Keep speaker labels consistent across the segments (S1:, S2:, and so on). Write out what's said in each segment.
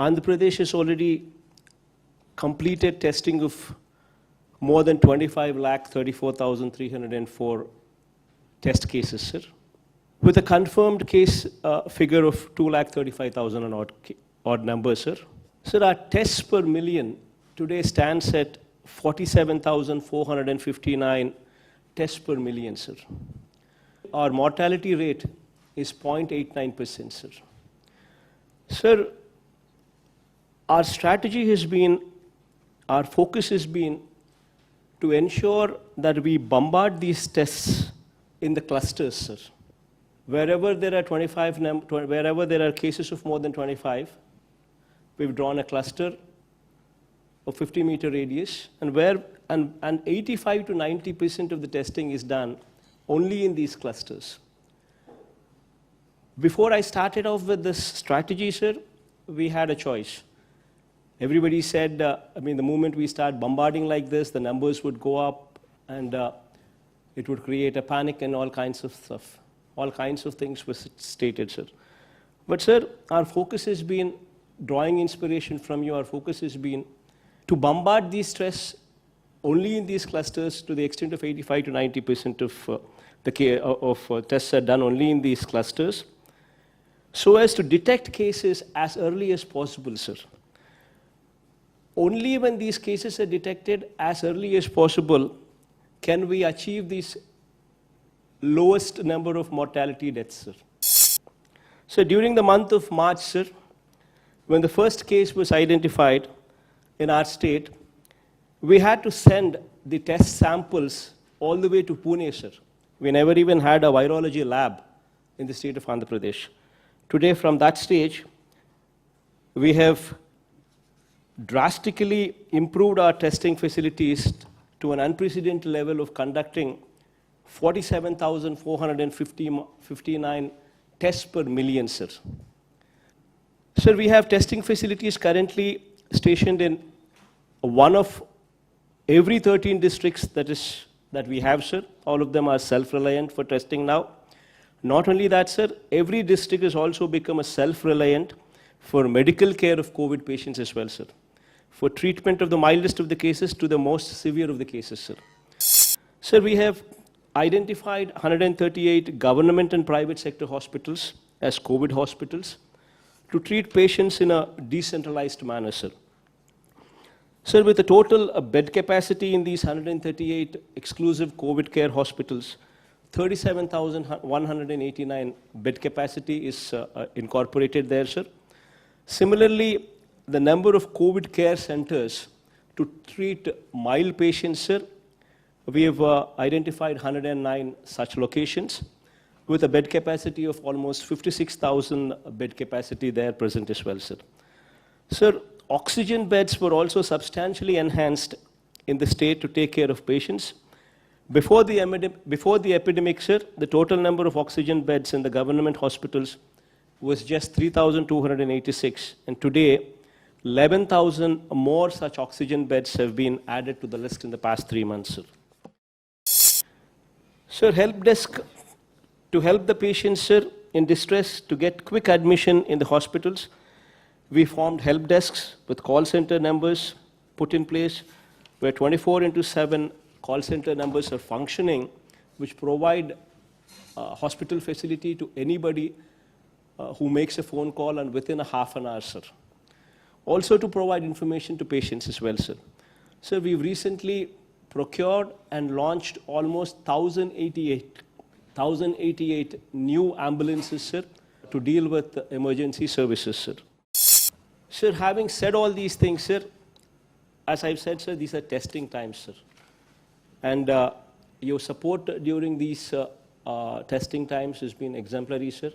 S1: Andhra Pradesh has already completed testing of more than 25,34,304 test cases, sir, with a confirmed case figure of 2,35,000 and odd numbers, sir. Sir, our tests per million today stands at 47,459 tests per million, sir. Our mortality rate is 0.89%, sir. Sir, our strategy has been, our focus has been to ensure that we bombard these tests in the clusters, sir. Wherever there are wherever there are cases of more than 25, we've drawn a cluster of 50-meter radius, and 85 to 90% of the testing is done only in these clusters. Before I started off with this strategy, sir, we had a choice. Everybody said, the moment we start bombarding like this, the numbers would go up and it would create a panic and all kinds of stuff. All kinds of things were stated, sir. But, sir, our focus has been, drawing inspiration from you, our focus has been to bombard these tests only in these clusters to the extent of 85 to 90% of tests are done only in these clusters, so as to detect cases as early as possible, sir. Only when these cases are detected as early as possible can we achieve this lowest number of mortality deaths, sir. So during the month of March, sir, when the first case was identified in our state, we had to send the test samples all the way to Pune, sir. We never even had a virology lab in the state of Andhra Pradesh. Today, from that stage, we have drastically improved our testing facilities to an unprecedented level of conducting 47,459 tests per million, sir. Sir, we have testing facilities currently stationed in one of every 13 districts that we have, sir. All of them are self-reliant for testing now. Not only that, sir, every district has also become a self-reliant for medical care of COVID patients as well, sir. For treatment of the mildest of the cases to the most severe of the cases, sir. Sir, we have identified 138 government and private sector hospitals as COVID hospitals to treat patients in a decentralized manner, sir. Sir, with a total bed capacity in these 138 exclusive COVID care hospitals, 37,189 bed capacity is incorporated there, sir. Similarly, the number of COVID care centers to treat mild patients, sir, we have identified 109 such locations with a bed capacity of almost 56,000 bed capacity there present as well, sir. Sir, oxygen beds were also substantially enhanced in the state to take care of patients. Before the epidemic, sir, the total number of oxygen beds in the government hospitals was just 3,286, and today 11,000 more such oxygen beds have been added to the list in the past 3 months, sir. Sir, help desk to help the patients, sir, in distress to get quick admission in the hospitals. We formed help desks with call center numbers put in place where 24/7 call center numbers are functioning, which provide hospital facility to anybody who makes a phone call and within a half an hour, sir. Also to provide information to patients as well, sir. Sir, we've recently procured and launched almost 1,088 new ambulances, sir, to deal with emergency services, sir. Sir, having said all these things, sir, as I've said, sir, these are testing times, sir. And your support during these testing times has been exemplary, sir.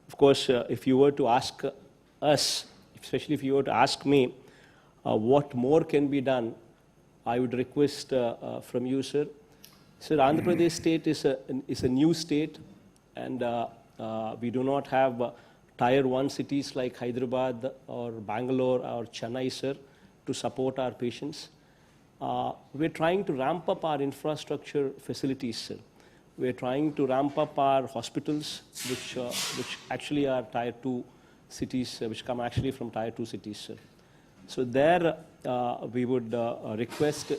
S1: Of course, if you were to ask us, especially if you were to ask me what more can be done, I would request from you, sir. Sir, Andhra Pradesh state is a new state, and we do not have Tier 1 cities like Hyderabad or Bangalore or Chennai, sir, to support our patients. We're trying to ramp up our infrastructure facilities, sir. We're trying to ramp up our hospitals, which actually are Tier 2 cities which come actually from Tier 2 cities, sir. So there we would request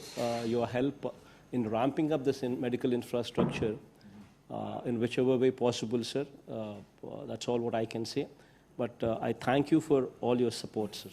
S1: your help in ramping up this medical infrastructure in whichever way possible, sir. That's all what I can say. But I thank you for all your support, sir.